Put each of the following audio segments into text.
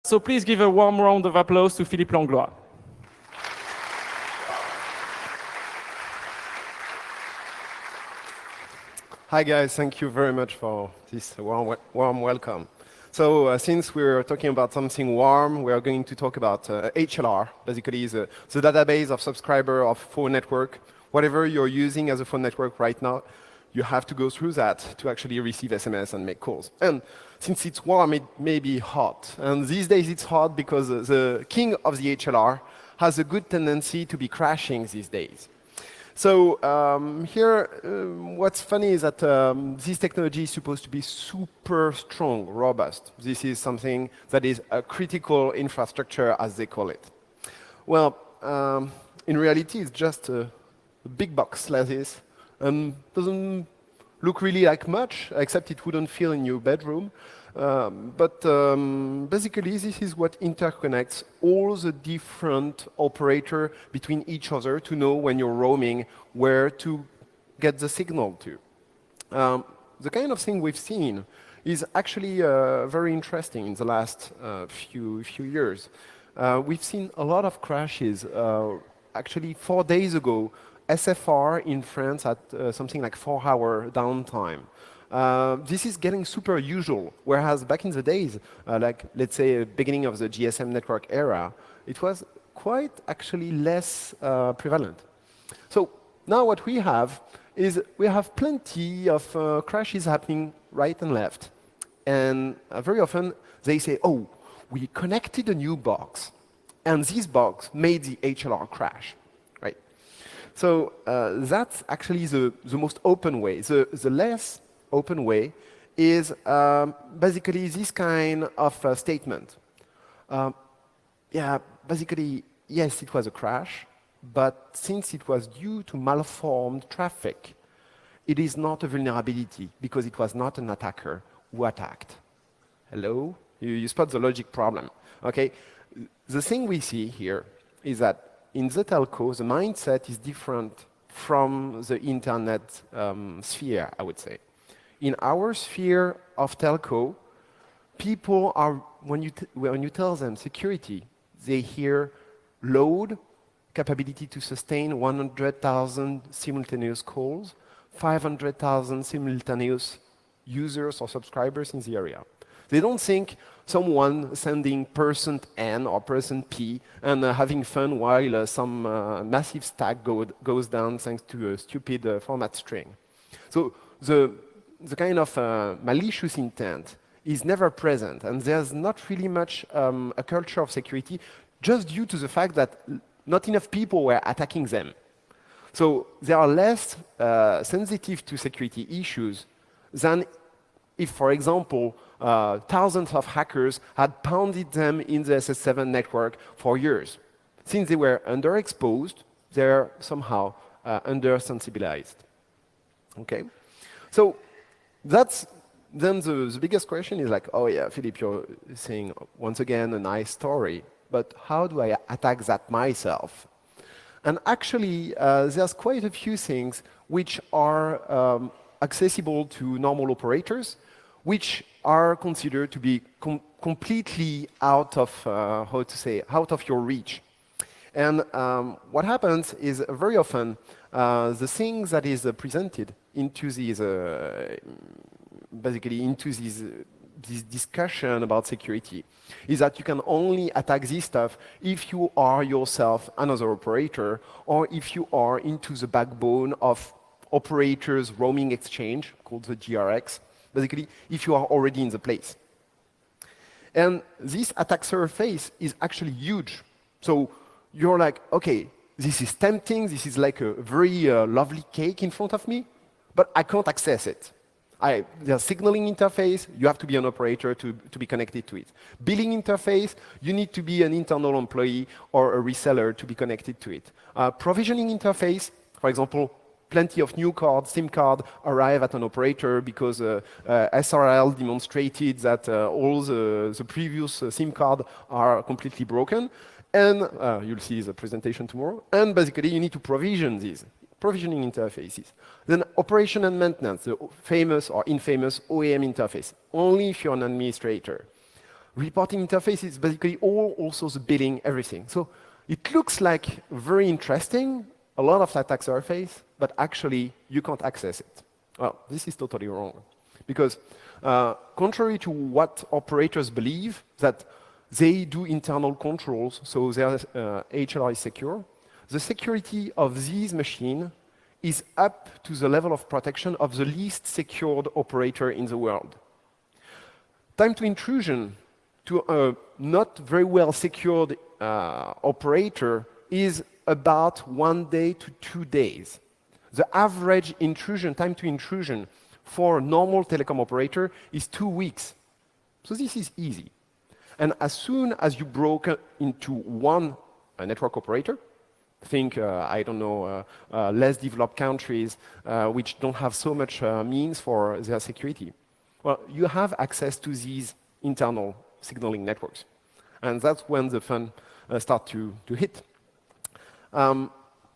So please give a warm round of applause to Philippe Langlois. Hi guys, thank you very much for this warm welcome. So since we're talking about something warm, we are going to talk about HLR, basically the database of subscriber of phone network. Whatever you're using as a phone network right now, you have to go through that to actually receive SMS and make calls. And since it's warm, it may be hot. And these days it's hot because the king of the HLR has a good tendency to be crashing these days. So here, what's funny is that this technology is supposed to be super strong, robust. This is something that is a critical infrastructure, as they call it. Well, in reality, it's just a big box like this, and doesn't look really like much, except it wouldn't feel in your bedroom. But basically, this is what interconnects all the different operators between each other to know when you're roaming where to get the signal to. The kind of thing we've seen is actually very interesting in the last few years. We've seen a lot of crashes. Actually, 4 days ago, SFR in France had something like 4-hour downtime. This is getting super usual, whereas back in the days, like let's say beginning of the GSM network era, it was quite actually less prevalent. So now what we have is we have plenty of crashes happening right and left. And very often they say, oh, we connected a new box, and this box made the HLR crash. So that's actually the most open way. The less open way is basically this kind of statement. Yeah, basically, yes, it was a crash, but since it was due to malformed traffic, it is not a vulnerability because it was not an attacker who attacked. Hello? You spot the logic problem. Okay? The thing we see here is that in the telco, the mindset is different from the internet sphere, I would say. In our sphere of telco, people are, when you tell them security, they hear load, capability to sustain 100,000 simultaneous calls, 500,000 simultaneous users or subscribers in the area. They don't think someone sending person N or person P and having fun while some massive stack goes down thanks to a stupid format string. So the kind of malicious intent is never present, and there's not really much a culture of security just due to the fact that not enough people were attacking them. So they are less sensitive to security issues than if, for example, thousands of hackers had pounded them in the SS7 network for years. Since they were underexposed, they're somehow undersensibilized. Okay? So that's then the biggest question is like, oh yeah, Philippe, you're saying once again a nice story, but how do I attack that myself? And actually, there's quite a few things which are accessible to normal operators, which are considered to be completely out of, out of your reach. And what happens is very often the thing that is presented into these, basically into this discussion about security is that you can only attack this stuff if you are yourself another operator or if you are into the backbone of operators roaming exchange called the GRX. Basically, if you are already in the place. And this attack surface is actually huge. So you're like, okay, this is tempting, this is like a very lovely cake in front of me, but I can't access it. There's signaling interface, you have to be an operator to be connected to it. Billing interface, you need to be an internal employee or a reseller to be connected to it. Provisioning interface, for example, plenty of new cards, SIM card, arrive at an operator because SRL demonstrated that all the previous SIM card are completely broken. And you'll see the presentation tomorrow. And basically, you need to provision these provisioning interfaces. Then operation and maintenance, the famous or infamous OEM interface, only if you're an administrator. Reporting interface is basically all also the billing, everything. So it looks like very interesting, a lot of attack surface, but actually you can't access it. Well, this is totally wrong. Because contrary to what operators believe, that they do internal controls, so their HLR is secure, the security of these machines is up to the level of protection of the least secured operator in the world. Time to intrusion to a not very well secured operator is about 1 day to 2 days. The average intrusion, time to intrusion for a normal telecom operator is 2 weeks. So this is easy. And as soon as you broke into one network operator, think, I don't know, less developed countries which don't have so much means for their security, well, you have access to these internal signaling networks. And that's when the fun starts to hit.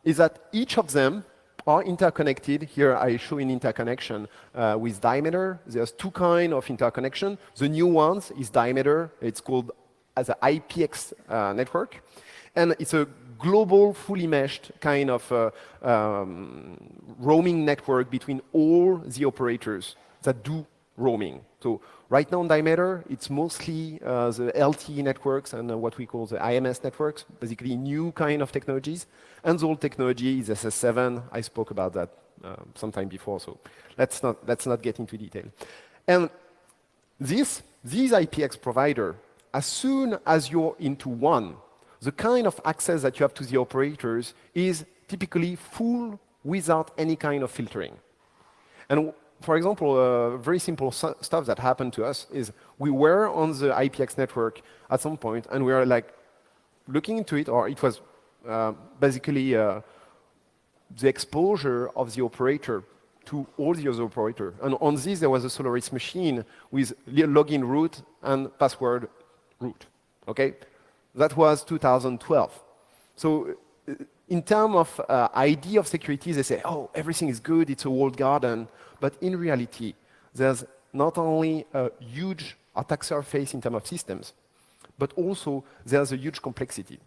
Is that each of them are interconnected. Here I show an interconnection with diameter. There's 2 kinds of interconnection. The new ones is diameter. It's called as an IPX network. And it's a global, fully meshed kind of roaming network between all the operators that do roaming. So right now on diameter, it's mostly the LTE networks and what we call the IMS networks, basically new kind of technologies. And the old technology is SS7. I spoke about that sometime before, so let's not get into detail. And these IPX provider, as soon as you're into one, the kind of access that you have to the operators is typically full without any kind of filtering. And for example, very simple stuff that happened to us is we were on the IPX network at some point, and we were like looking into it, or it was basically the exposure of the operator to all the other operator. And on this, there was a Solaris machine with login root and password root. Okay, that was 2012. So in terms of idea of security, they say, oh, everything is good, it's a walled garden. But in reality, there's not only a huge attack surface in terms of systems, but also there's a huge complexity.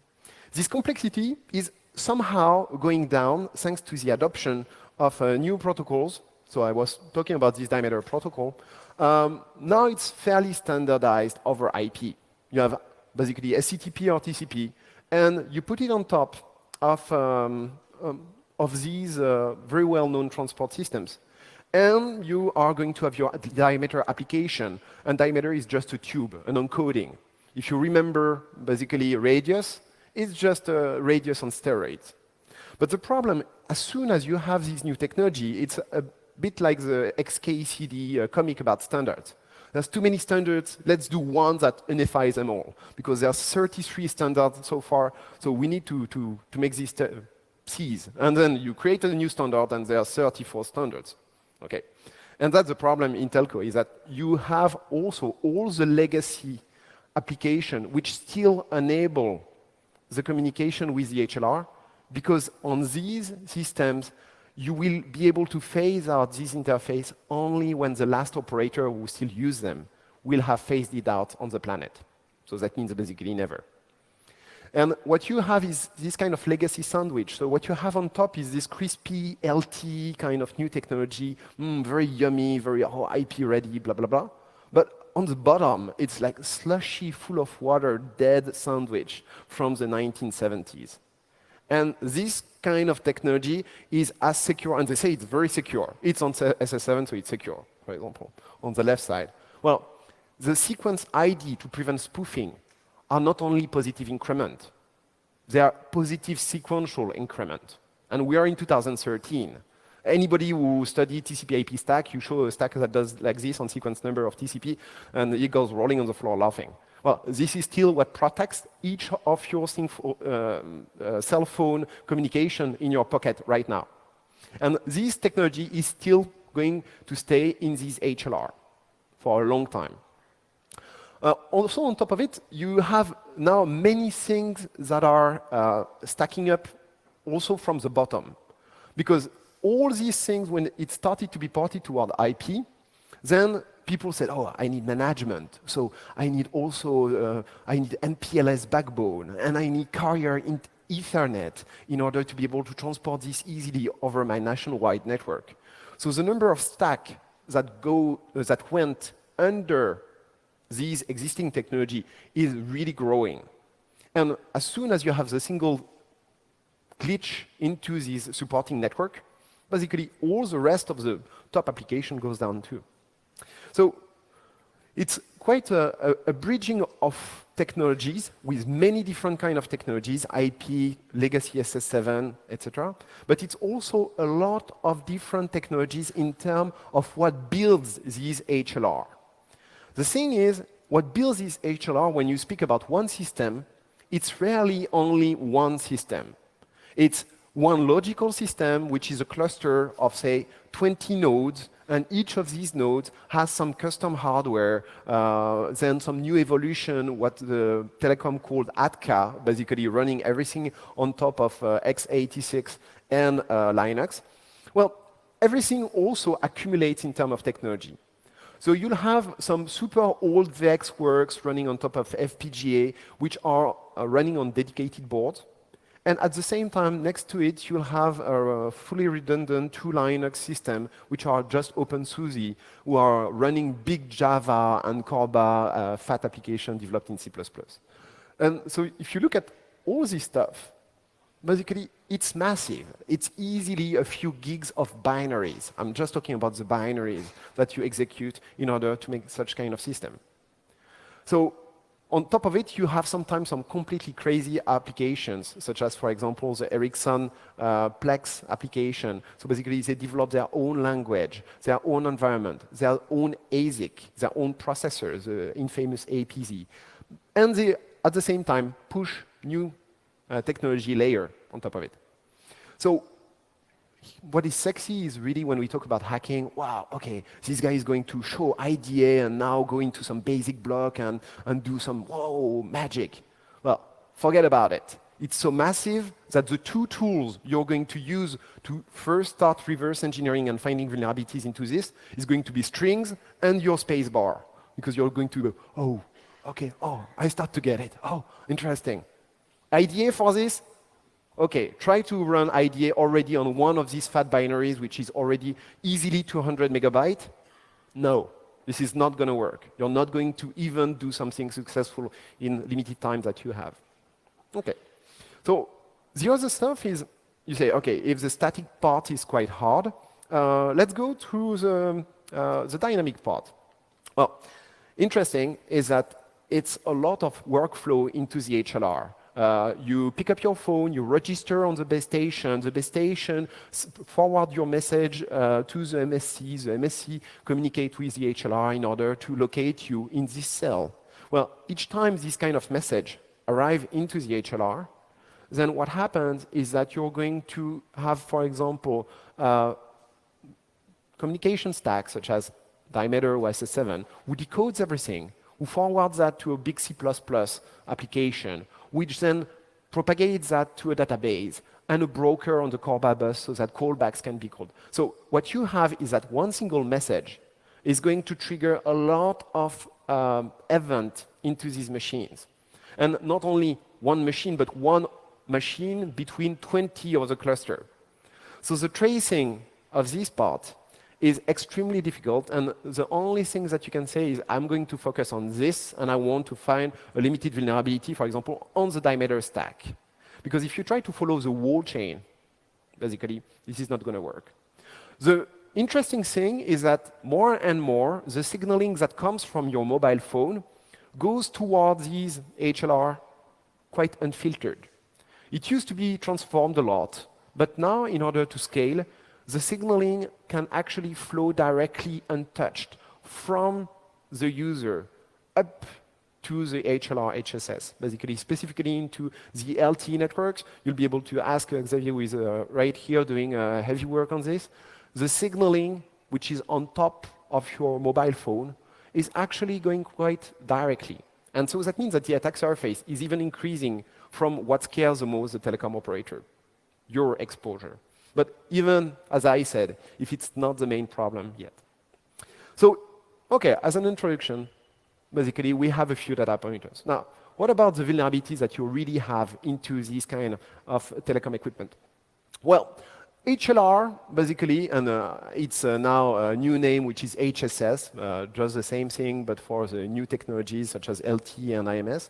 This complexity is somehow going down thanks to the adoption of new protocols. So I was talking about this diameter protocol. Now it's fairly standardized over IP. You have basically SCTP or TCP, and you put it on top of these very well-known transport systems. And you are going to have your diameter application, and diameter is just a tube, an encoding. If you remember, basically radius, it's just a radius on steroids. But the problem, as soon as you have this new technology, it's a bit like the XKCD comic about standards. There's too many standards, let's do one that unifies them all, because there's 33 standards so far, so we need to make these Cs. And then you create a new standard, and there are 34 standards. Okay, and that's the problem in telco, is that you have also all the legacy application which still enable the communication with the HLR, because on these systems, you will be able to phase out this interface only when the last operator who still use them will have phased it out on the planet. So that means basically never. And what you have is this kind of legacy sandwich. So what you have on top is this crispy LTE kind of new technology, very yummy, very IP ready, blah, blah, blah. But on the bottom, it's like slushy, full of water, dead sandwich from the 1970s. And this kind of technology is as secure, and they say it's very secure. It's on SS7, so it's secure, for example, on the left side. Well, the sequence ID to prevent spoofing are not only positive increment, they are positive sequential increment. And we are in 2013. Anybody who studied TCP IP stack, you show a stack that does like this on sequence number of TCP, and it goes rolling on the floor laughing. Well, this is still what protects each of your cell phone communication in your pocket right now. And this technology is still going to stay in this HLR for a long time. Also, on top of it, you have now many things that are stacking up also from the bottom. Because all these things, when it started to be ported toward IP, then people said, oh, I need management. So I need also, I need MPLS backbone, and I need carrier Ethernet in order to be able to transport this easily over my nationwide network. So the number of stacks that went under these existing technology is really growing. And as soon as you have the single glitch into this supporting network, basically all the rest of the top application goes down too. So it's quite a bridging of technologies with many different kinds of technologies, IP, legacy SS7, etc. But it's also a lot of different technologies in terms of what builds these HLR. The thing is, what builds this HLR, when you speak about one system, it's rarely only one system. It's one logical system, which is a cluster of, say, 20 nodes, and each of these nodes has some custom hardware, then some new evolution, what the telecom called ATCA, basically running everything on top of x86 and Linux. Well, everything also accumulates in terms of technology. So you'll have some super old VxWorks running on top of FPGA, which are running on dedicated boards. And at the same time, next to it, you'll have a fully redundant 2 Linux system, which are just OpenSUSE, who are running big Java and Corba fat application developed in C++. And so if you look at all this stuff, basically, it's massive. It's easily a few gigs of binaries. I'm just talking about the binaries that you execute in order to make such kind of system. So on top of it, you have sometimes some completely crazy applications, such as, for example, the Ericsson Plex application. So basically, they develop their own language, their own environment, their own ASIC, their own processors, the infamous APZ. And they, at the same time, push new technology layer on top of it. So what is sexy is really when we talk about hacking, wow, okay, this guy is going to show IDA and now go into some basic block and do some, whoa, magic. Well, forget about it. It's so massive that the 2 tools you're going to use to first start reverse engineering and finding vulnerabilities into this is going to be strings and your spacebar. Because you're going to go, oh, okay, oh, I start to get it. Oh, interesting. IDA for this? Okay, try to run IDA already on one of these fat binaries, which is already easily 200 megabytes. No, this is not going to work. You're not going to even do something successful in limited time that you have. Okay, so the other stuff is, you say, okay, if the static part is quite hard, let's go through the dynamic part. Well, interesting is that it's a lot of workflow into the HLR. You pick up your phone, you register on the base station forward your message to the MSC communicate with the HLR in order to locate you in this cell. Well, each time this kind of message arrives into the HLR, then what happens is that you're going to have, for example, communication stacks such as Diameter or SS7, who decodes everything, who forwards that to a big C++ application, which then propagates that to a database and a broker on the Corba bus so that callbacks can be called. So what you have is that one single message is going to trigger a lot of events into these machines. And not only one machine, but one machine between 20 of the cluster. So the tracing of this part is extremely difficult, and the only thing that you can say is, I'm going to focus on this, and I want to find a limited vulnerability, for example, on the Diameter stack. Because if you try to follow the whole chain, basically, this is not going to work. The interesting thing is that more and more, the signaling that comes from your mobile phone goes towards these HLR quite unfiltered. It used to be transformed a lot, but now, in order to scale, the signaling can actually flow directly untouched from the user up to the HLR HSS, basically specifically into the LTE networks. You'll be able to ask Xavier, who is right here doing heavy work on this. The signaling, which is on top of your mobile phone, is actually going quite directly. And so that means that the attack surface is even increasing from what scares the most the telecom operator, your exposure. But even, as I said, if it's not the main problem yet. So Okay, as an introduction, basically, we have a few data pointers. Now, what about the vulnerabilities that you really have into this kind of telecom equipment? Well, HLR, basically, and it's now a new name, which is HSS, just the same thing, but for the new technologies such as LTE and IMS,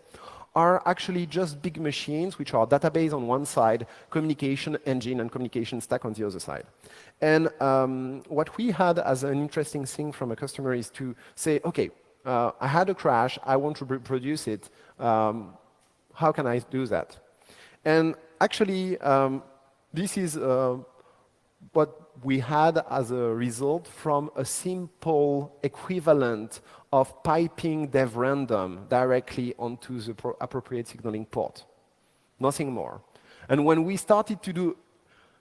are actually just big machines, which are database on one side, communication engine and communication stack on the other side. And what we had as an interesting thing from a customer is to say, okay, I had a crash, I want to reproduce it. How can I do that? And actually, this is what we had as a result from a simple equivalent of piping dev random directly onto the appropriate signaling port. Nothing more. And when we started to do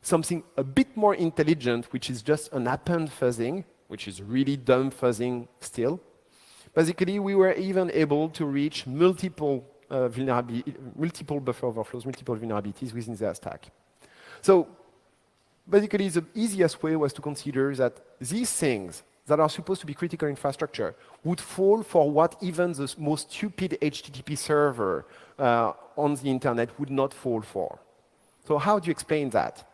something a bit more intelligent, which is just an append fuzzing, which is really dumb fuzzing still, basically we were even able to reach multiple buffer overflows, multiple vulnerabilities within their stack. So basically, the easiest way was to consider that these things that are supposed to be critical infrastructure would fall for what even the most stupid HTTP server on the internet would not fall for. So how do you explain that?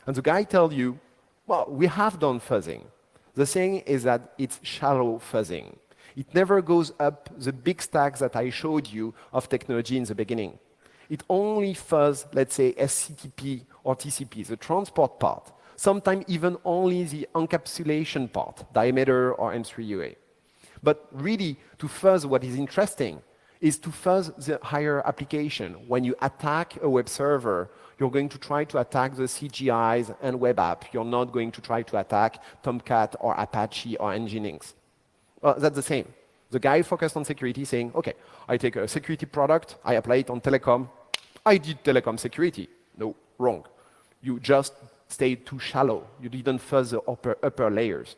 And the guy tells you, well, we have done fuzzing. The thing is that it's shallow fuzzing. It never goes up the big stacks that I showed you of technology in the beginning. It only fuzz, let's say, SCTP or TCP, the transport part, sometimes even only the encapsulation part, diameter or M3UA. But really, to fuzz what is interesting is to fuzz the higher application. When you attack a web server, you're going to try to attack the CGIs and web app. You're not going to try to attack Tomcat or Apache or Nginx. That's the same. The guy focused on security saying, okay, I take a security product, I apply it on telecom, I did telecom security. No, wrong. You just stayed too shallow. You didn't fuzz the upper layers.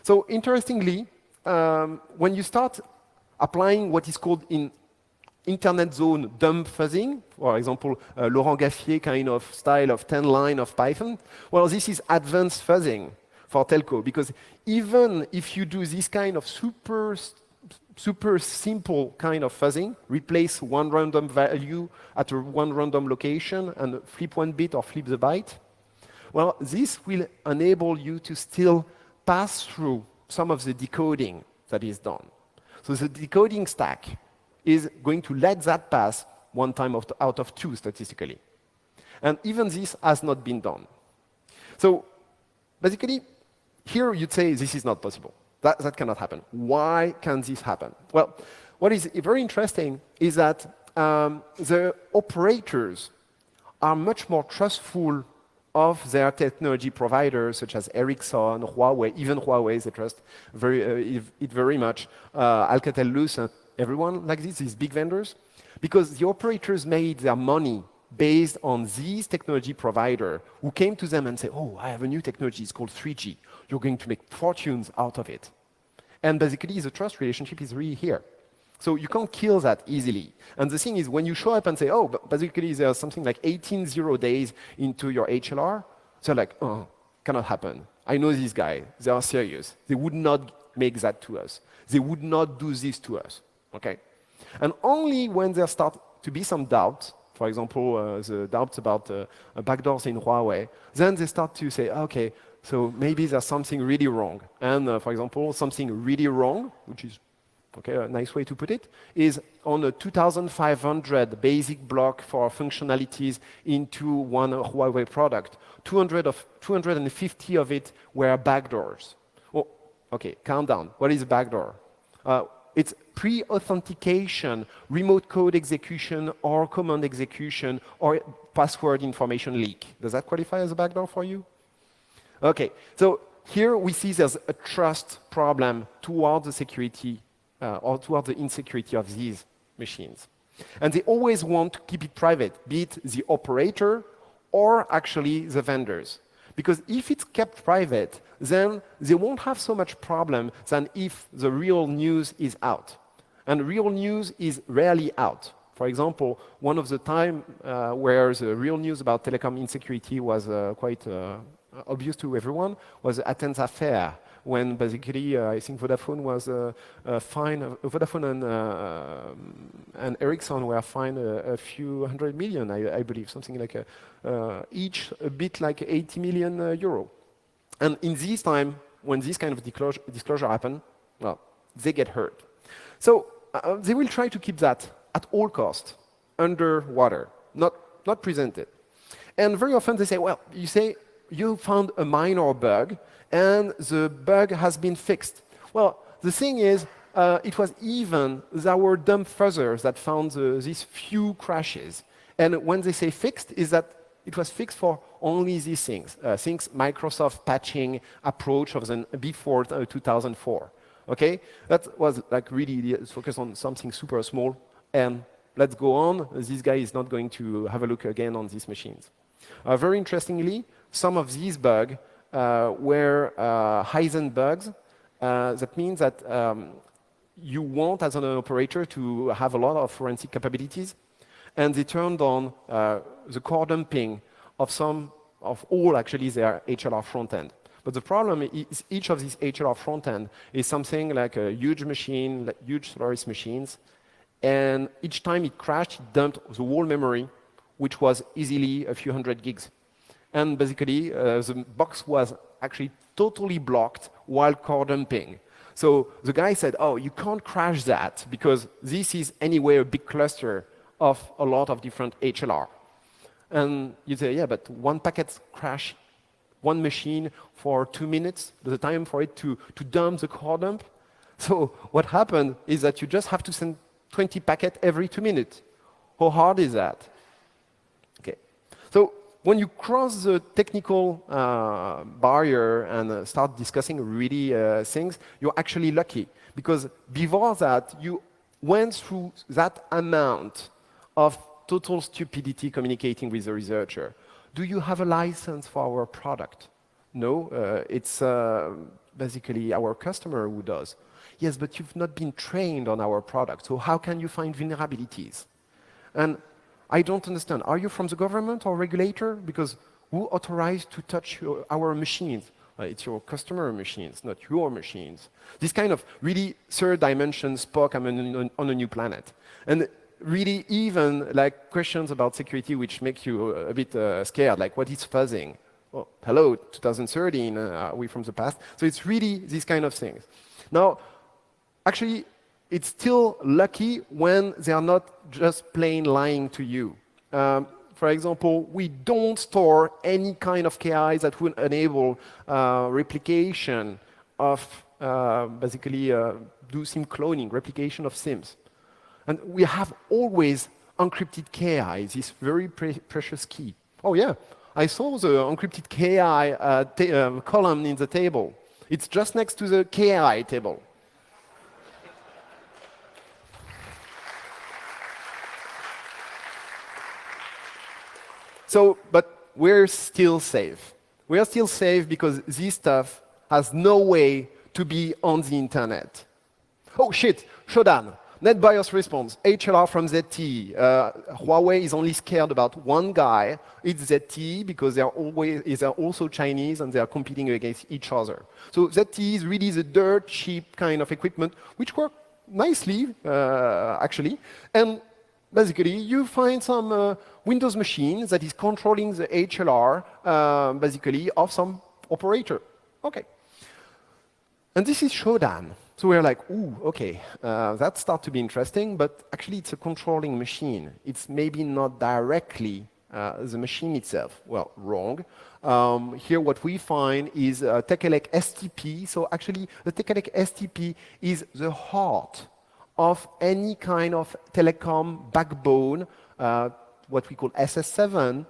So interestingly, when you start applying what is called in internet zone dumb fuzzing, for example, Laurent Gaffier kind of style of 10 line of Python, well, this is advanced fuzzing for telco, because even if you do this kind of super simple kind of fuzzing, replace one random value at one random location and flip one bit or flip the byte, well, this will enable you to still pass through some of the decoding that is done. So the decoding stack is going to let that pass one time out of two statistically. And even this has not been done. So basically, here you'd say this is not possible. That cannot happen. Why can this happen? Well, what is very interesting is that the operators are much more trustful of their technology providers, such as Ericsson, Huawei, even Huawei, they trust it very much, Alcatel-Lucent, everyone like this, these big vendors, because the operators made their money based on these technology provider who came to them and said, oh, I have a new technology, it's called 3G. You're going to make fortunes out of it. And basically, the trust relationship is really here. So you can't kill that easily. And the thing is, when you show up and say, oh, but basically there's something like 18 0 days into your HLR, they're like, oh, cannot happen. I know these guys, they are serious. They would not make that to us. They would not do this to us, okay? And only when there start to be some doubts, for example, the doubts about backdoors in Huawei, then they start to say, okay, so maybe there's something really wrong. And for example, something really wrong, which is okay, a nice way to put it, is on a 2,500 basic block for functionalities into one Huawei product. 250 of it were backdoors. Oh, okay, calm down. What is a backdoor? It's pre-authentication, remote code execution, or command execution, or password information leak. Does that qualify as a backdoor for you? Okay, so here we see there's a trust problem toward the security or toward the insecurity of these machines. And they always want to keep it private, be it the operator or actually the vendors. Because if it's kept private, then they won't have so much problem than if the real news is out. And real news is rarely out. For example, one of the time where the real news about telecom insecurity was quite obvious to everyone was the Athens affair, when basically I think Vodafone was fined, Vodafone and Ericsson were fined a few hundred million, I believe, something like each a bit like 80 million euro. And in this time, when this kind of disclosure happen, well, they get hurt. So they will try to keep that at all cost underwater, not present it. And very often they say, well, you say you found a minor bug and the bug has been fixed. Well, the thing is, it was even our dumb fuzzers that found these few crashes. And when they say fixed, is that it was fixed for only these things Microsoft patching approach of the before 2004. Okay, that was like really focused on something super small. And let's go on. This guy is not going to have a look again on these machines. Very interestingly, some of these bugs were Heisenberg bugs. That means that you want, as an operator, to have a lot of forensic capabilities, and they turned on the core dumping of all actually their HLR front end. But the problem is each of these HLR front end is something like a huge machine, like huge Solaris machines, and each time it crashed, it dumped the whole memory, which was easily a few hundred gigs. And basically, the box was actually totally blocked while core dumping. So the guy said, oh, you can't crash that because this is anyway a big cluster of a lot of different HLR. And you say, yeah, but one packet crash one machine for 2 minutes, the time for it to dump the core dump. So what happened is that you just have to send 20 packets every 2 minutes. How hard is that? Okay. So when you cross the technical barrier and start discussing really things, you're actually lucky. Because before that, you went through that amount of total stupidity communicating with the researcher. Do you have a license for our product? No, it's basically our customer who does. Yes, but you've not been trained on our product, so how can you find vulnerabilities? And I don't understand. Are you from the government or regulator? Because who authorized to touch our machines? It's your customer machines, not your machines. This kind of really third dimension Spock, I'm on a new planet. And really even like questions about security which make you a bit scared, like what is fuzzing? Well, hello, 2013, are we from the past? So it's really these kind of things. Now, actually, it's still lucky when they are not just plain lying to you. For example, we don't store any kind of KI that would enable replication of basically do SIM cloning, replication of SIMs. And we have always encrypted KI, this very precious key. Oh yeah, I saw the encrypted KI column in the table. It's just next to the KI table. So, but we're still safe. We are still safe because this stuff has no way to be on the internet. Oh shit, Shodan. NetBIOS response, HLR from ZTE. Huawei is only scared about one guy. It's ZTE because they are also Chinese and they are competing against each other. So ZTE is really the dirt cheap kind of equipment, which work nicely, actually. And basically, you find some Windows machine that is controlling the HLR, basically, of some operator. Okay. And this is Shodan. So we're like, ooh, okay, that starts to be interesting, but actually it's a controlling machine. It's maybe not directly the machine itself. Well, wrong. Here what we find is Tekelec STP. So actually the Tekelec STP is the heart of any kind of telecom backbone, what we call SS7.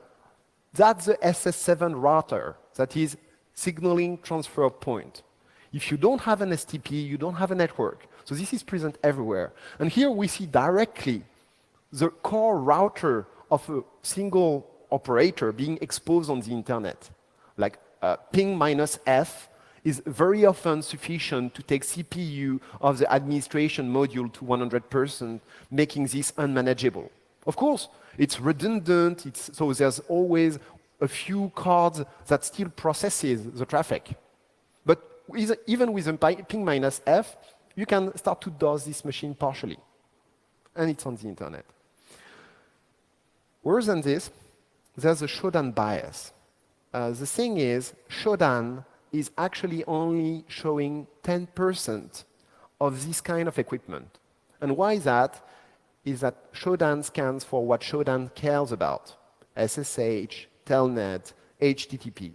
That's the SS7 router, that is signaling transfer point. If you don't have an STP, you don't have a network. So this is present everywhere. And here we see directly the core router of a single operator being exposed on the internet. Like ping minus F is very often sufficient to take CPU of the administration module to 100%, making this unmanageable. Of course, it's redundant, so there's always a few cards that still processes the traffic. But even with a ping minus f, you can start to DOS this machine partially. And it's on the internet. Worse than this, there's a Shodan bias. The thing is, Shodan is actually only showing 10% of this kind of equipment. And why that? Is that Shodan scans for what Shodan cares about. SSH, Telnet, HTTP.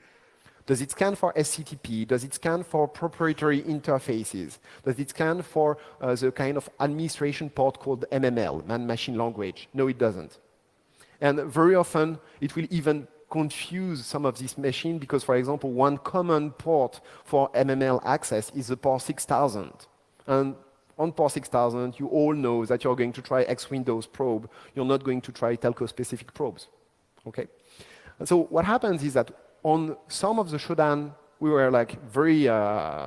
Does it scan for SCTP? Does it scan for proprietary interfaces? Does it scan for the kind of administration port called MML, man-machine language? No, it doesn't. And very often, it will even confuse some of these machines because, for example, one common port for MML access is the port 6000. And on port 6000, you all know that you're going to try X Windows probe. You're not going to try telco-specific probes. Okay? And so what happens is that on some of the Shodan, we were like very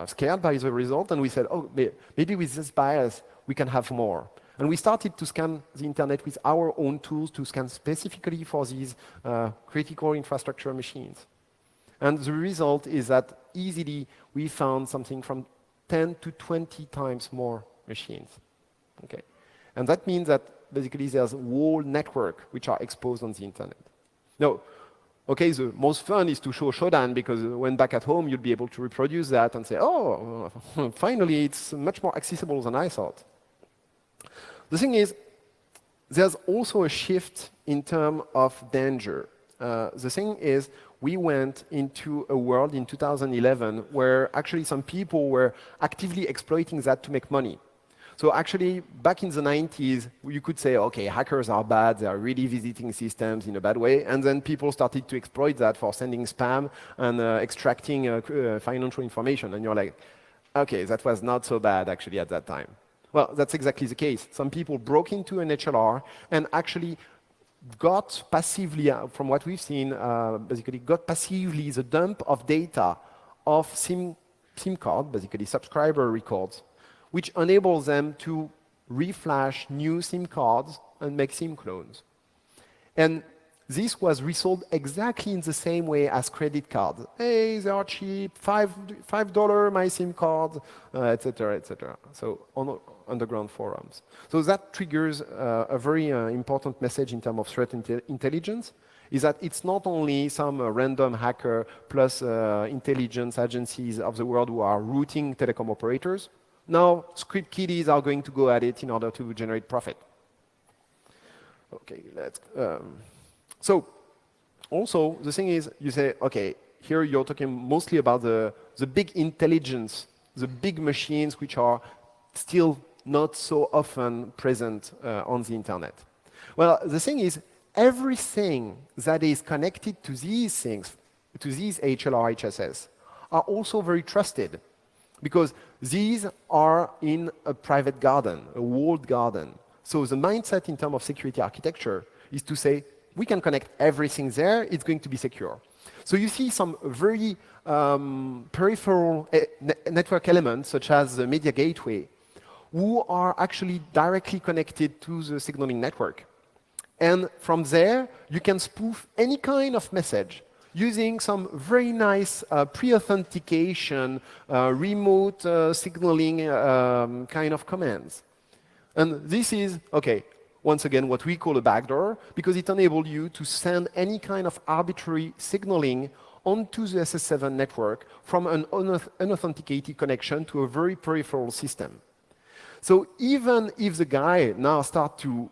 scared by the result, and we said, oh, maybe with this bias, we can have more. And we started to scan the internet with our own tools to scan specifically for these critical infrastructure machines. And the result is that easily we found something from 10 to 20 times more machines. Okay? And that means that basically there's a whole network which are exposed on the internet. Now, okay, the most fun is to show Shodan because when back at home, you'll be able to reproduce that and say, oh, finally, it's much more accessible than I thought. The thing is, there's also a shift in terms of danger. The thing is, we went into a world in 2011 where actually some people were actively exploiting that to make money. So actually, back in the 90s, you could say, okay, hackers are bad, they are really visiting systems in a bad way, and then people started to exploit that for sending spam and extracting financial information, and you're like, okay, that was not so bad actually at that time. Well, that's exactly the case. Some people broke into an HLR and actually got passively, from what we've seen, basically got passively the dump of data of SIM card, basically subscriber records, which enables them to reflash new SIM cards and make SIM clones. And this was resold exactly in the same way as credit cards. Hey, they are cheap, $5 my SIM card, etc., etc. So on underground forums. So that triggers a very important message in terms of threat intelligence, is that it's not only some random hacker plus intelligence agencies of the world who are routing telecom operators. Now, script kiddies are going to go at it in order to generate profit. Okay, let's... So, also, the thing is, you say, okay, here you're talking mostly about the big intelligence, the big machines which are still not so often present on the internet. Well, the thing is, everything that is connected to these things, to these HLR HSS, are also very trusted because these are in a private garden, a walled garden. So the mindset in terms of security architecture is to say, we can connect everything there, it's going to be secure. So you see some very peripheral network elements, such as the media gateway, who are actually directly connected to the signaling network. And from there, you can spoof any kind of message using some very nice pre-authentication, remote signaling kind of commands. And this is, okay, once again, what we call a backdoor, because it enables you to send any kind of arbitrary signaling onto the SS7 network from an unauthenticated connection to a very peripheral system. So even if the guy now starts to,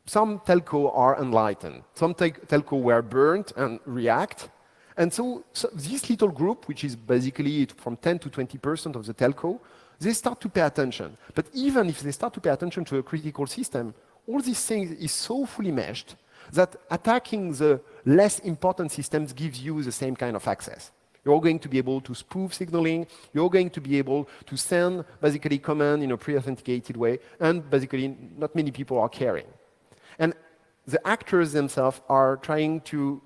some telco are enlightened, some telco were burnt and react, and so this little group, which is basically from 10 to 20% of the telco, they start to pay attention. But even if they start to pay attention to a critical system, all these things is so fully meshed that attacking the less important systems gives you the same kind of access. You're going to be able to spoof signaling, you're going to be able to send basically command in a pre-authenticated way, and basically not many people are caring. And the actors themselves are trying to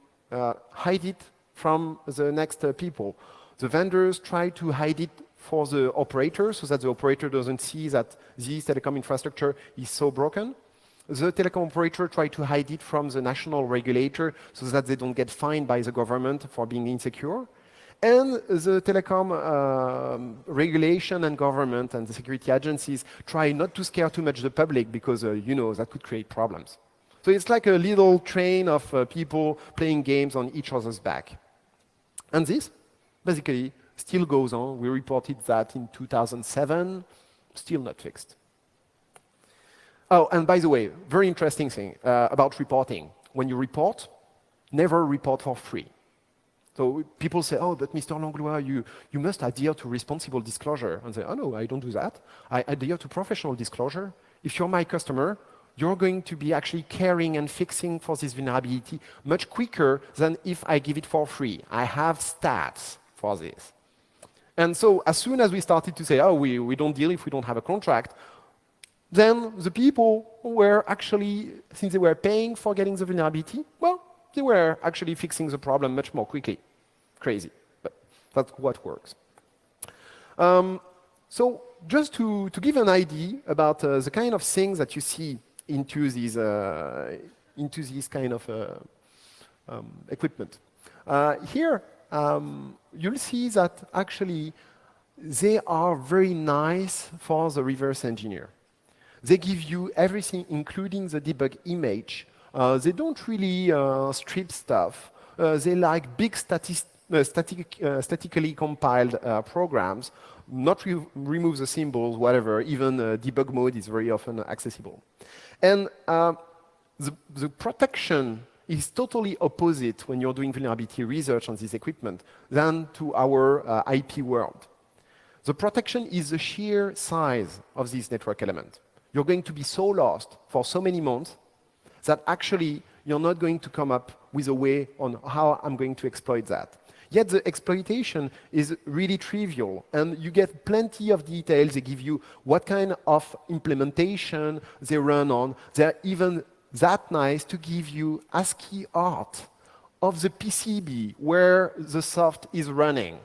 hide it from the next people. The vendors try to hide it for the operator so that the operator doesn't see that this telecom infrastructure is so broken. The telecom operator tries to hide it from the national regulator so that they don't get fined by the government for being insecure. And the telecom regulation and government and the security agencies try not to scare too much the public because, you know, that could create problems. So it's like a little train of people playing games on each other's back. And this, basically, still goes on. We reported that in 2007, still not fixed. Oh, and by the way, very interesting thing about reporting. When you report, never report for free. So people say, oh, but Mr. Langlois, you must adhere to responsible disclosure. And say, oh, no, I don't do that. I adhere to professional disclosure. If you're my customer, you're going to be actually caring and fixing for this vulnerability much quicker than if I give it for free. I have stats for this. And so as soon as we started to say, oh, we don't deal if we don't have a contract, then the people who were actually, since they were paying for getting the vulnerability, well, they were actually fixing the problem much more quickly. Crazy, but that's what works. So just to give an idea about the kind of things that you see into these kind of equipment. Here, you'll see that actually they are very nice for the reverse engineer. They give you everything, including the debug image. They don't really strip stuff. They like big statically compiled programs, not remove the symbols, whatever. Even debug mode is very often accessible. And the protection is totally opposite when you're doing vulnerability research on this equipment than to our IP world. The protection is the sheer size of this network element. You're going to be so lost for so many months that actually you're not going to come up with a way on how I'm going to exploit that. Yet the exploitation is really trivial, and you get plenty of details. They give you what kind of implementation they run on. They're even that nice to give you ASCII art of the PCB where the soft is running.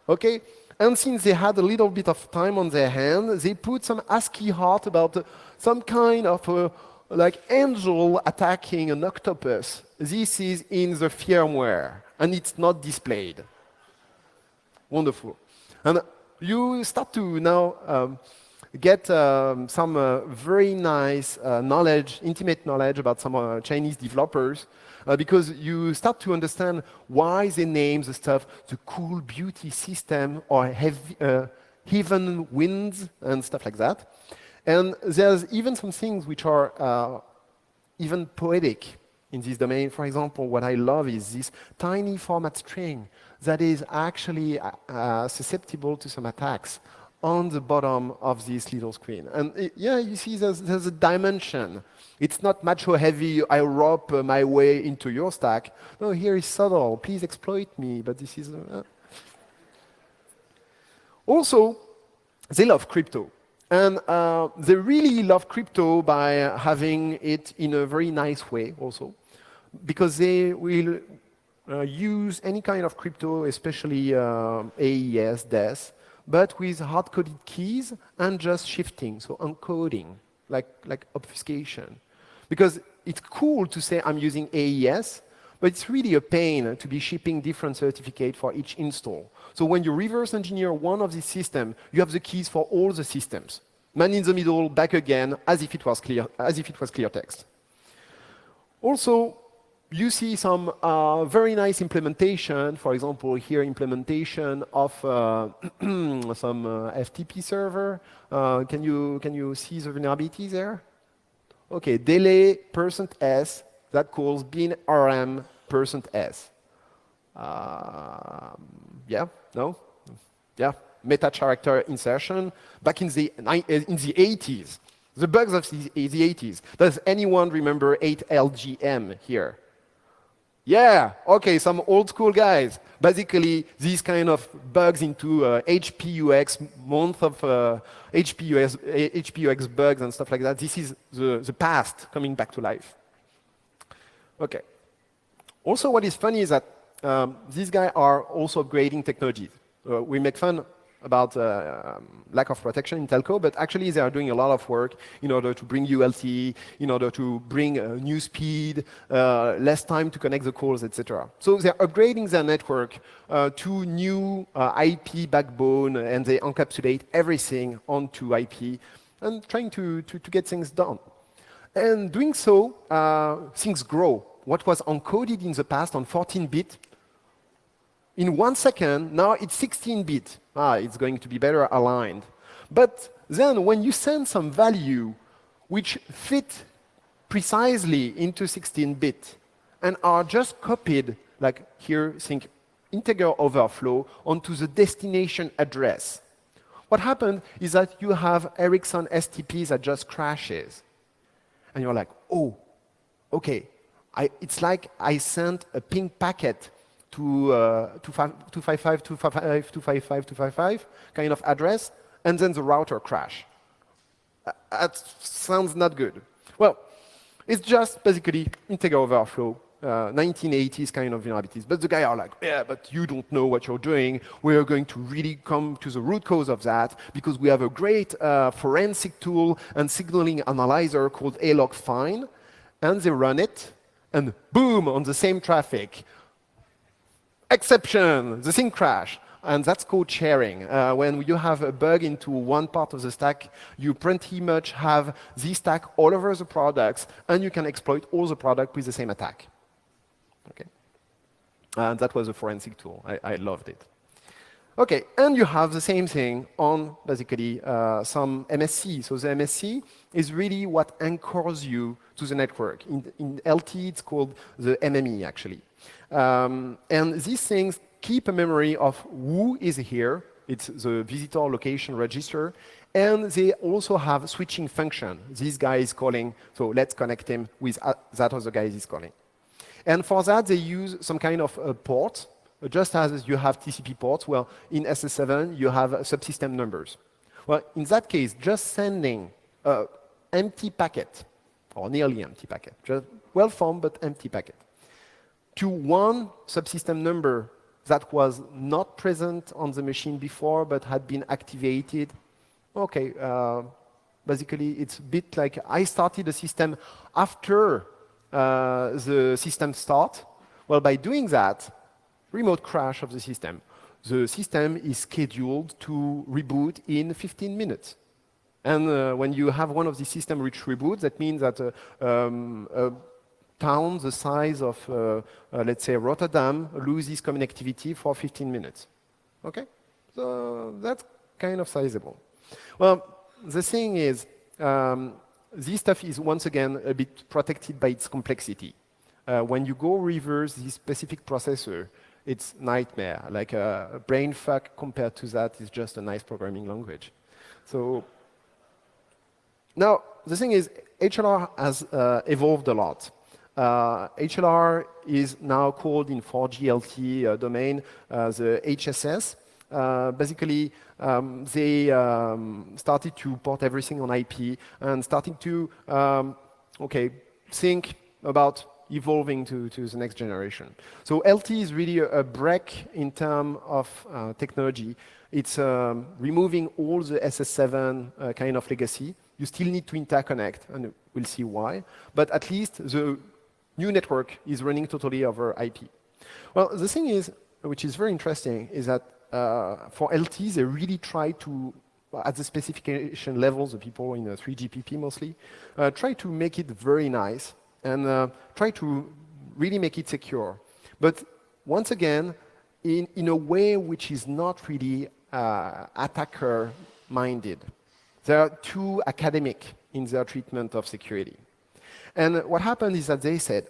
Okay? And since they had a little bit of time on their hand, they put some ASCII art about some kind of like angel attacking an octopus. This is in the firmware, and it's not displayed. Wonderful. And you start to now get some very nice knowledge, intimate knowledge about some Chinese developers, because you start to understand why they name the stuff the cool beauty system or heaven winds and stuff like that. And there's even some things which are even poetic in this domain. For example, what I love is this tiny format string that is actually susceptible to some attacks on the bottom of this little screen. And yeah, you see there's a dimension. It's not macho heavy, I rope my way into your stack. No, here is subtle, please exploit me, but this is... Also, they love crypto. And they really love crypto by having it in a very nice way also, because they will use any kind of crypto, especially AES, DES, but with hard-coded keys and just shifting, so encoding, like obfuscation. Because it's cool to say I'm using AES, but it's really a pain to be shipping different certificates for each install. So when you reverse engineer one of these systems, you have the keys for all the systems. Man in the middle, back again, as if it was clear text. Also, you see some very nice implementation. For example, here implementation of some FTP server. Can you see the vulnerability there? Okay, delay %s that calls bin rm %s. Yeah, no, yeah. Meta character insertion back in the 80s. The bugs of the 80s. Does anyone remember 8LGM here? Yeah, okay, some old school guys. Basically, these kind of bugs into HPUX, month of HPUX bugs and stuff like that. This is the past coming back to life. Okay. Also, what is funny is that these guys are also upgrading technologies. We make fun about lack of protection in telco, but actually they are doing a lot of work in order to bring ULT, in order to bring new speed, less time to connect the calls, etc. So they're upgrading their network to new IP backbone, and they encapsulate everything onto IP and trying to get things done. And doing so, things grow. What was encoded in the past on 14-bit, in 1 second, now it's 16-bit. It's going to be better aligned. But then when you send some value which fit precisely into 16-bit and are just copied, like here, think integer overflow, onto the destination address, what happened is that you have Ericsson STPs that just crashes. And you're like, oh, okay. It's like I sent a ping packet to 255.255.255.255 kind of address, and then the router crash. That sounds not good. Well, it's just basically integer overflow, 1980s kind of vulnerabilities. But the guys are like, yeah, but you don't know what you're doing. We're going to really come to the root cause of that because we have a great forensic tool and signaling analyzer called alogfine, and they run it, and boom, on the same traffic, exception, the thing crashed. And that's code sharing. When you have a bug into one part of the stack, you pretty much have the stack all over the products, and you can exploit all the product with the same attack. Okay. And that was a forensic tool. I loved it. Okay, and you have the same thing on basically some MSC. So the MSC is really what anchors you to the network. In LT, it's called the MME, actually. And these things keep a memory of who is here. It's the visitor location register. And they also have a switching function. This guy is calling, so let's connect him with that other guy is calling. And for that, they use some kind of port. Just as you have TCP ports, well, in SS7, you have subsystem numbers. Well, in that case, just sending an empty packet, or nearly empty packet, just well-formed but empty packet, to one subsystem number that was not present on the machine before but had been activated. Okay, basically it's a bit like I started a system after the system start. Well, by doing that, remote crash of the system. The system is scheduled to reboot in 15 minutes. And when you have one of these systems which reboots, that means that a town the size of, let's say, Rotterdam loses connectivity for 15 minutes. Okay? So that's kind of sizable. Well, the thing is, this stuff is once again a bit protected by its complexity. When you go reverse this specific processor, it's nightmare. Like a brain fuck compared to that is just a nice programming language. So now the thing is, HLR has evolved a lot. HLR is now called in 4G LTE domain the HSS. Basically, they started to port everything on IP and starting to think about evolving to the next generation. So LT is really a break in terms of technology. It's removing all the SS7 kind of legacy. You still need to interconnect, and we'll see why. But at least the new network is running totally over IP. Well, the thing is, which is very interesting, is that for LT, they really try to, at the specification level, the people in 3GPP mostly, try to make it very nice and try to really make it secure. But once again, in a way which is not really attacker-minded. They are too academic in their treatment of security. And what happened is that they said,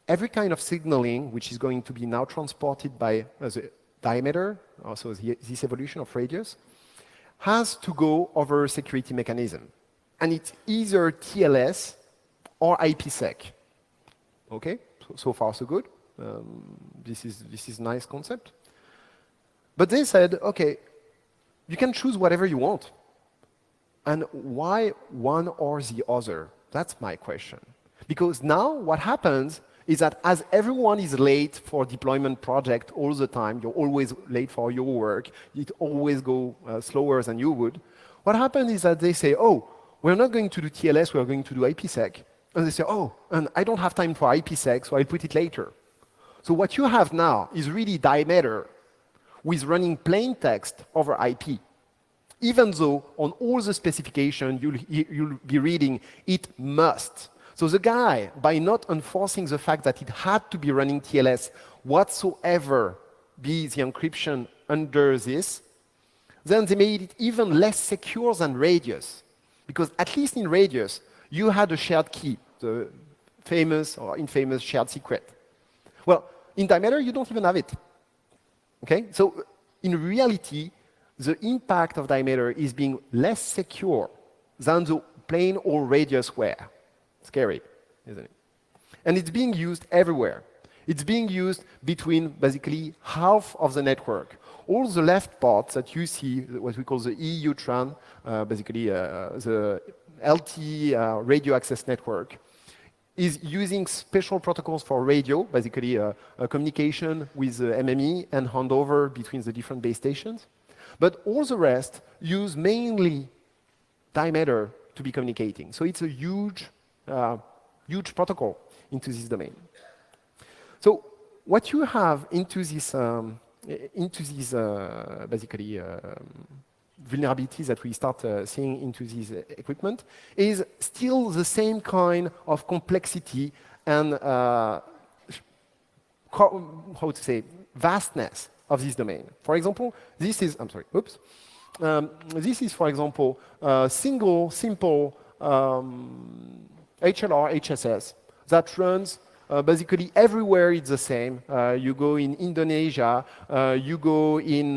every kind of signaling, which is going to be now transported by the diameter, also this evolution of radius, has to go over a security mechanism. And it's either TLS or IPsec. Okay, so far so good. This is a nice concept. But they said, okay, you can choose whatever you want. And why one or the other? That's my question. Because now what happens is that as everyone is late for deployment project all the time, you're always late for your work, it always go slower than you would, what happens is that they say, oh, we're not going to do TLS, we're going to do IPsec. And they say, oh, and I don't have time for IPsec, so I'll put it later. So what you have now is really Diameter with running plain text over IP. Even though on all the specification you'll be reading it must. So the guy, by not enforcing the fact that it had to be running TLS whatsoever be the encryption under this, then they made it even less secure than Radius. Because at least in Radius, you had a shared key, the famous or infamous shared secret. Well, in Diameter, you don't even have it. Okay? So in reality, the impact of Diameter is being less secure than the plain old Radius were. Scary, isn't it? And it's being used everywhere. It's being used between basically half of the network. All the left parts that you see, what we call the EU-TRAN, basically the LTE radio access network, is using special protocols for radio, basically a communication with the MME and handover between the different base stations. But all the rest use mainly Diameter to be communicating. So it's a huge protocol into this domain. So what you have into these basically vulnerabilities that we start seeing into this equipment is still the same kind of complexity and how to say vastness of this domain. For example, this is this is, for example, a single simple HLR HSS that runs basically everywhere. It's the same. You go in Indonesia, you go in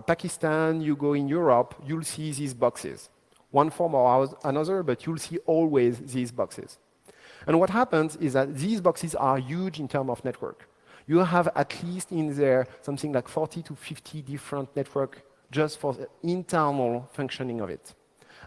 Pakistan, you go in Europe, you'll see these boxes. One form or another, but you'll see always these boxes. And what happens is that these boxes are huge in terms of network. You have at least in there something like 40 to 50 different networks just for the internal functioning of it.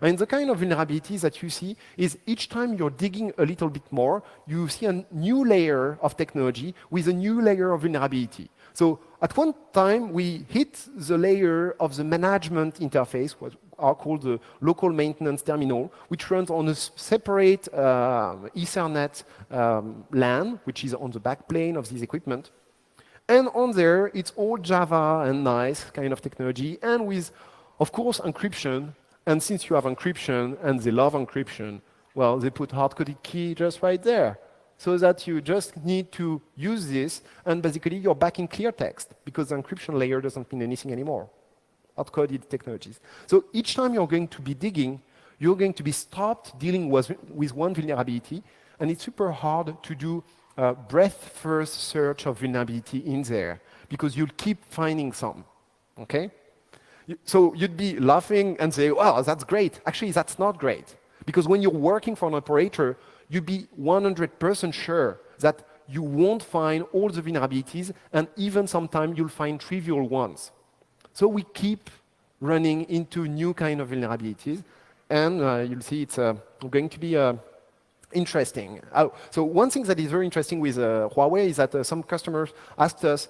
And the kind of vulnerabilities that you see is each time you're digging a little bit more, you see a new layer of technology with a new layer of vulnerability. So at one time, we hit the layer of the management interface, what are called the local maintenance terminal, which runs on a separate Ethernet LAN, which is on the backplane of this equipment. And on there, it's all Java and nice kind of technology, and with, of course, encryption. And since you have encryption, and they love encryption, well, they put hard-coded key just right there, so that you just need to use this, and basically you're back in clear text, because the encryption layer doesn't mean anything anymore. Hard-coded technologies. So each time you're going to be digging, you're going to be stopped dealing with one vulnerability, and it's super hard to do a breadth-first search of vulnerability in there, because you'll keep finding some, okay? So you'd be laughing and say, well, that's great. Actually, that's not great. Because when you're working for an operator, you'd be 100% sure that you won't find all the vulnerabilities, and even sometimes you'll find trivial ones. So we keep running into new kind of vulnerabilities, and you'll see it's going to be interesting. So one thing that is very interesting with Huawei is that some customers asked us,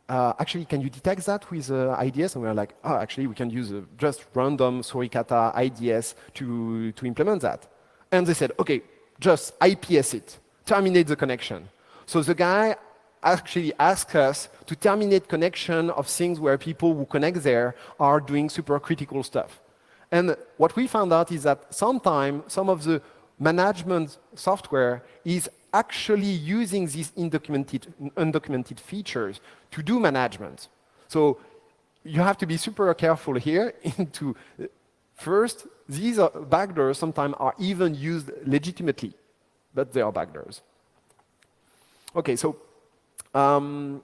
actually, can you detect that with IDS? And we're like, actually, we can use just random Suricata IDS to implement that. And they said, OK, just IPS it, terminate the connection. So the guy actually asked us to terminate connection of things where people who connect there are doing super critical stuff. And what we found out is that sometimes some of the management software is actually using these undocumented features to do management. So you have to be super careful here into, first, these backdoors sometimes are even used legitimately, but they are backdoors. Okay, so in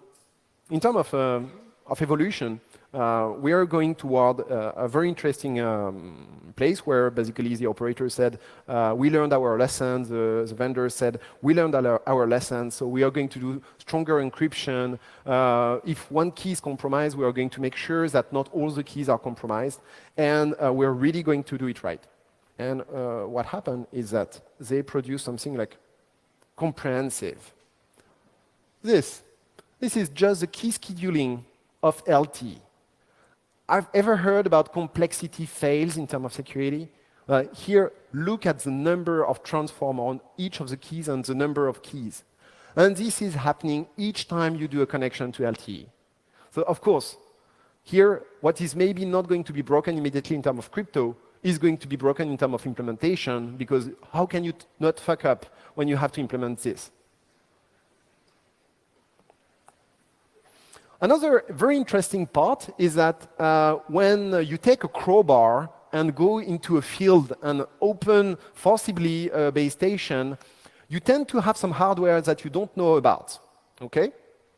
terms of evolution, we are going toward a very interesting place where basically the operator said, we learned our lessons, the vendor said, we learned our lessons, so we are going to do stronger encryption. If one key is compromised, we are going to make sure that not all the keys are compromised, and we're really going to do it right. And what happened is that they produced something like comprehensive. This is just the key scheduling of LT. I've ever heard about complexity fails in terms of security. Here, look at the number of transform on each of the keys and the number of keys. And this is happening each time you do a connection to LTE. So of course, here, what is maybe not going to be broken immediately in terms of crypto is going to be broken in terms of implementation, because how can you not fuck up when you have to implement this? Another very interesting part is that when you take a crowbar and go into a field and open forcibly a base station, you tend to have some hardware that you don't know about, okay?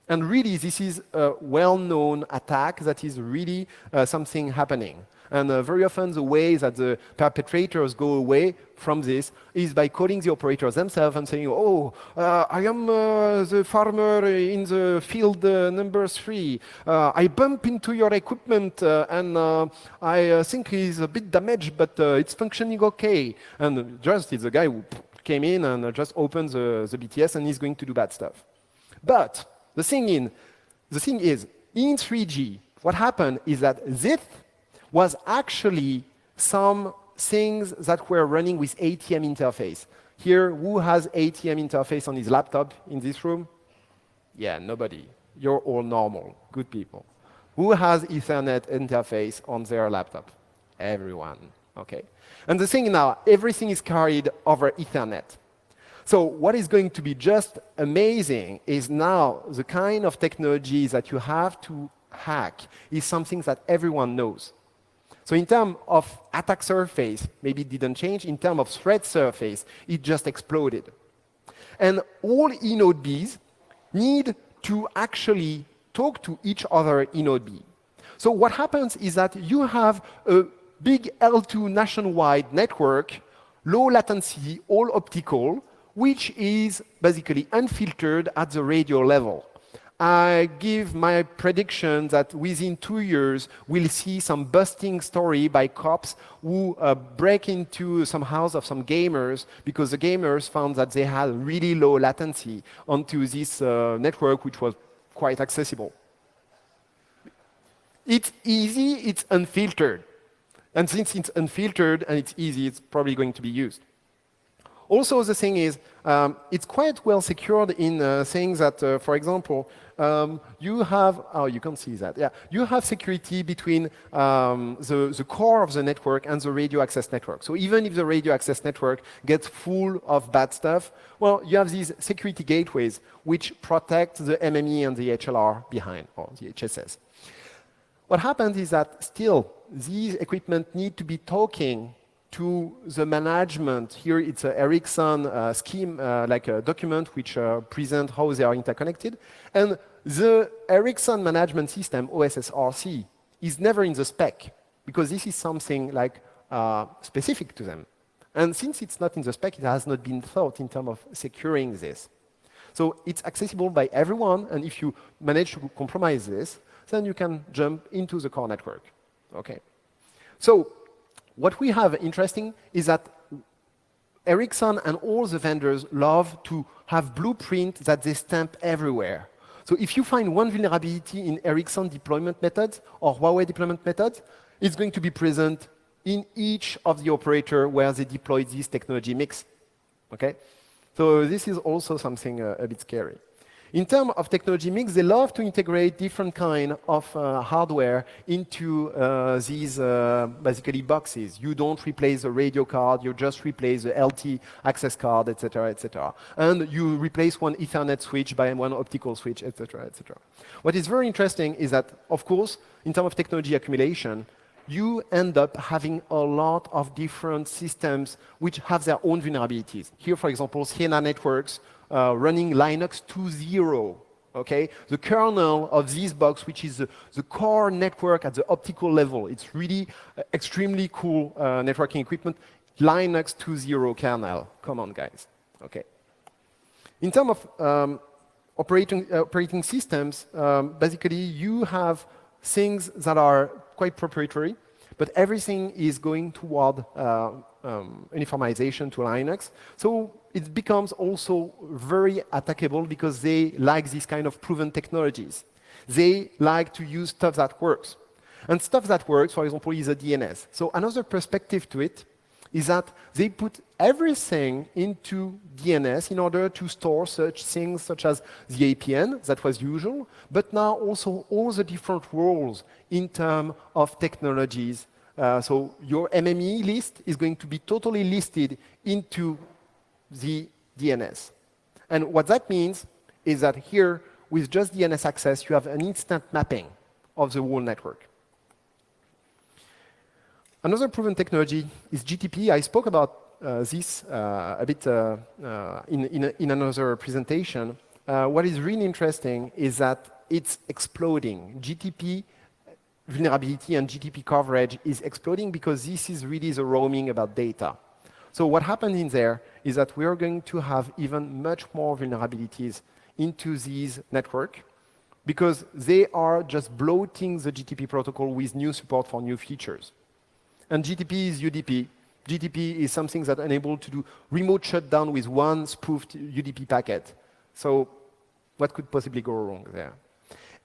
And really, this is a well-known attack that is really something happening. And very often, the way that the perpetrators go away from this is by calling the operators themselves and saying, oh, I am the farmer in the field number 3. I bump into your equipment, and I think it's a bit damaged, but it's functioning okay. And just it's the guy who came in and just opened the BTS and is going to do bad stuff. But the thing is, in 3G, what happened is that this was actually some things that were running with ATM interface. Here, who has ATM interface on his laptop in this room? Yeah, nobody. You're all normal, good people. Who has Ethernet interface on their laptop? Everyone, okay? And the thing now, everything is carried over Ethernet. So what is going to be just amazing is now the kind of technology that you have to hack is something that everyone knows. So in terms of attack surface, maybe it didn't change. In terms of threat surface, it just exploded. And all eNode Bs need to actually talk to each other eNode B. So what happens is that you have a big L2 nationwide network, low latency, all optical, which is basically unfiltered at the radio level. I give my prediction that within 2 years, we'll see some busting story by cops who break into some house of some gamers because the gamers found that they had really low latency onto this network, which was quite accessible. It's easy, it's unfiltered. And since it's unfiltered and it's easy, it's probably going to be used. Also, the thing is, it's quite well secured in saying that, for example, you have, oh, you can't see that, yeah. You have security between the core of the network and the radio access network. So even if the radio access network gets full of bad stuff, well, you have these security gateways which protect the MME and the HLR behind, or the HSS. What happens is that still, these equipment need to be talking to the management. Here it's an Ericsson scheme, like a document which presents how they are interconnected. And the Ericsson management system, OSSRC, is never in the spec, because this is something like specific to them. And since it's not in the spec, it has not been thought in terms of securing this. So it's accessible by everyone, and if you manage to compromise this, then you can jump into the core network. Okay. So what we have interesting is that Ericsson and all the vendors love to have blueprints that they stamp everywhere. So if you find one vulnerability in Ericsson deployment methods or Huawei deployment methods, it's going to be present in each of the operator where they deploy this technology mix. Okay? So this is also something a bit scary. In terms of technology mix, they love to integrate different kind of hardware into these basically boxes. You don't replace the radio card, you just replace the LT access card, etc., etc. And you replace one Ethernet switch by one optical switch, etc., etc. What is very interesting is that, of course, in terms of technology accumulation, you end up having a lot of different systems which have their own vulnerabilities. Here, for example, Siena Networks running Linux 2.0. Okay? The kernel of this box, which is the core network at the optical level. It's really extremely cool networking equipment. Linux 2.0 kernel. Come on, guys. Okay. In terms of operating systems, basically you have things that are quite proprietary, but everything is going toward uniformization to Linux. So it becomes also very attackable because they like these kind of proven technologies. They like to use stuff that works. And stuff that works, for example, is a DNS. So another perspective to it is that they put everything into DNS in order to store such things such as the APN, that was usual, but now also all the different roles in terms of technologies. So your MME list is going to be totally listed into the DNS. And what that means is that here, with just DNS access, you have an instant mapping of the whole network. Another proven technology is GTP. I spoke about this a bit in another presentation. What is really interesting is that it's exploding. GTP vulnerability and GTP coverage is exploding because this is really the roaming about data. So what happens in there is that we are going to have even much more vulnerabilities into these networks because they are just bloating the GTP protocol with new support for new features. And GTP is UDP. GTP is something that enables to do remote shutdown with one spoofed UDP packet. So what could possibly go wrong there?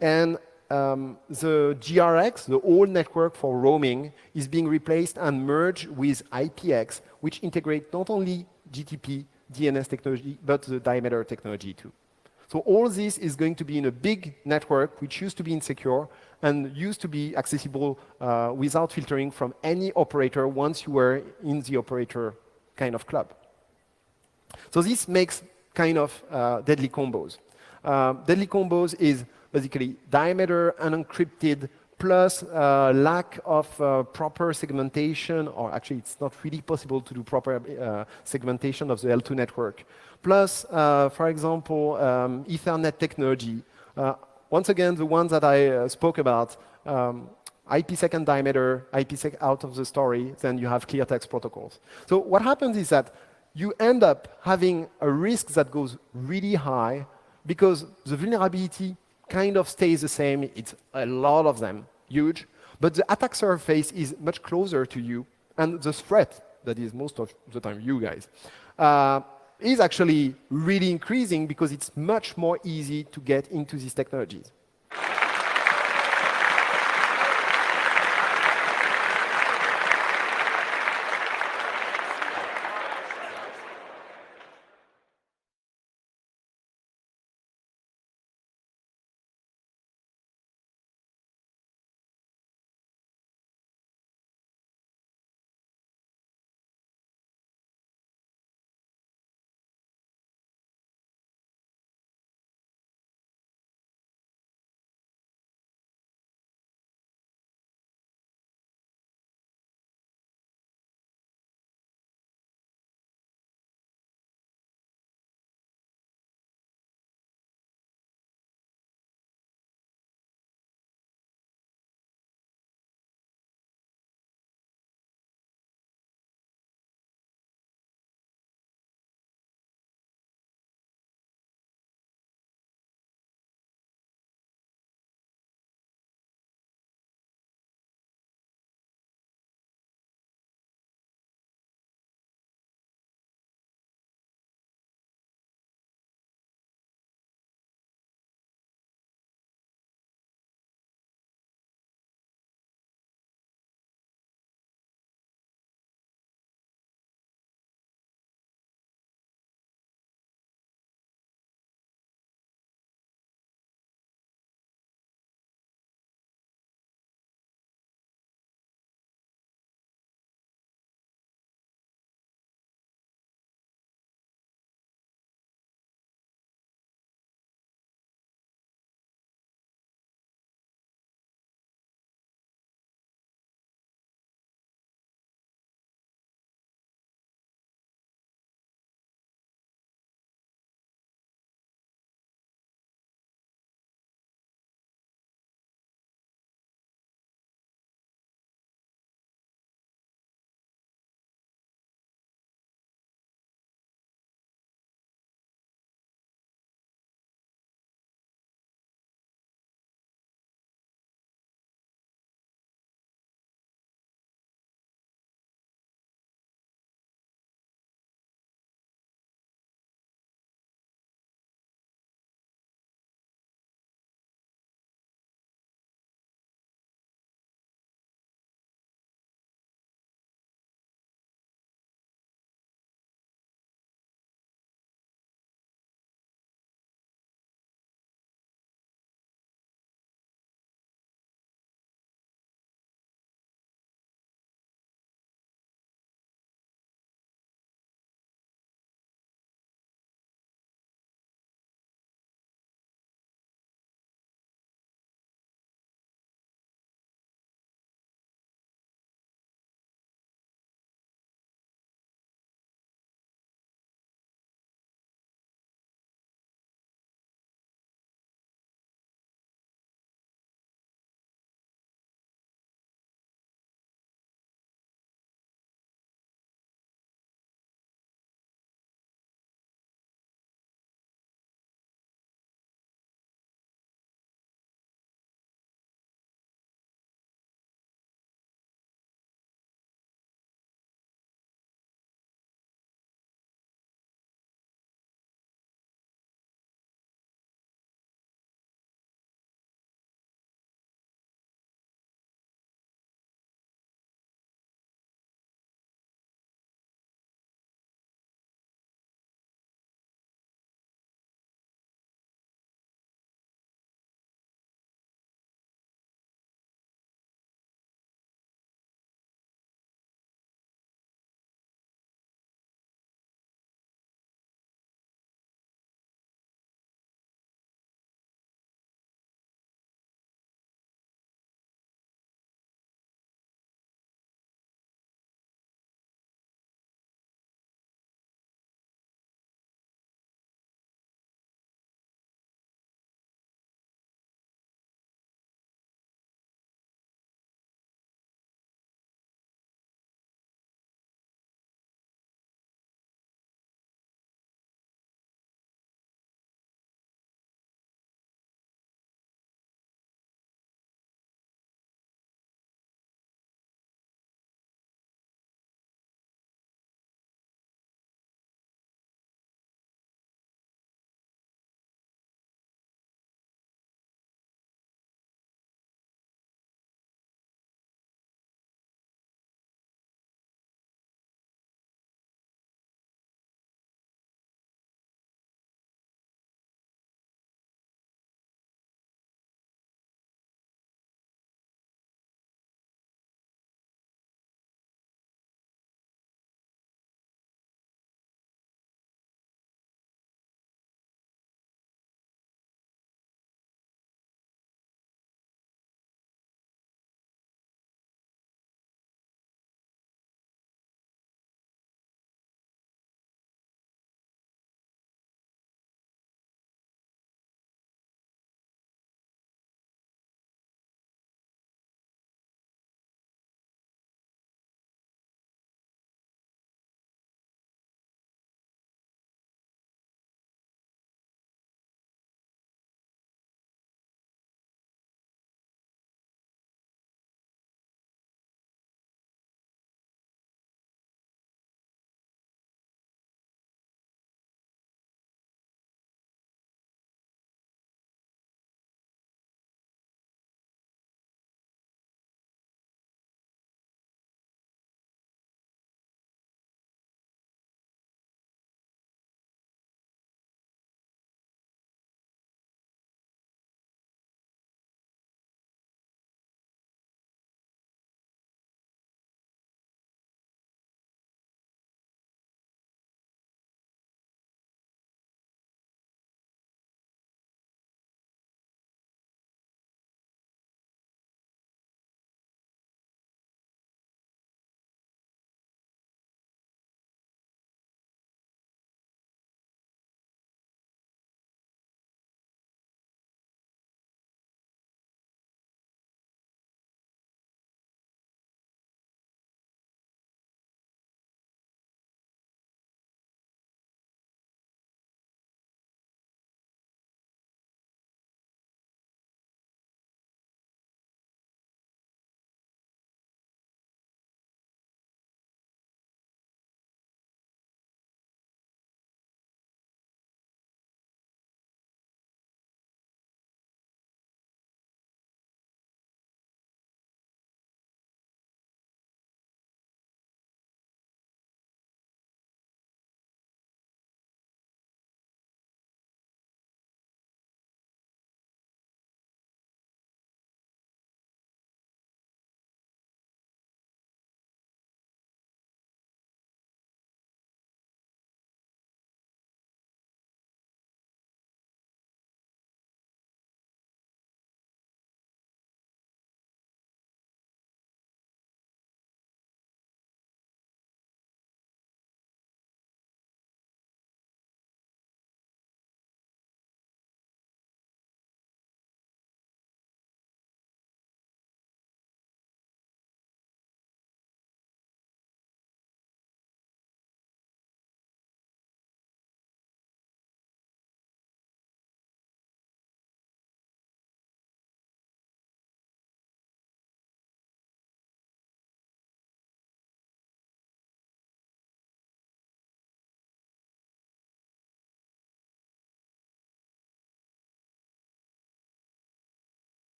And the GRX, the old network for roaming, is being replaced and merged with IPX, which integrates not only GTP, DNS technology, but the diameter technology too. So all this is going to be in a big network, which used to be insecure and used to be accessible without filtering from any operator once you were in the operator kind of club. So this makes kind of deadly combos. Deadly combos is basically diameter unencrypted plus lack of proper segmentation, or actually it's not really possible to do proper segmentation of the L2 network. Plus, for example, Ethernet technology. Once again, the ones that I spoke about, IPsec and diameter, IPsec out of the story, then you have clear text protocols. So what happens is that you end up having a risk that goes really high because the vulnerability kind of stays the same. It's a lot of them, huge, but the attack surface is much closer to you, and the threat, that is most of the time you guys, is actually really increasing because it's much more easy to get into these technologies.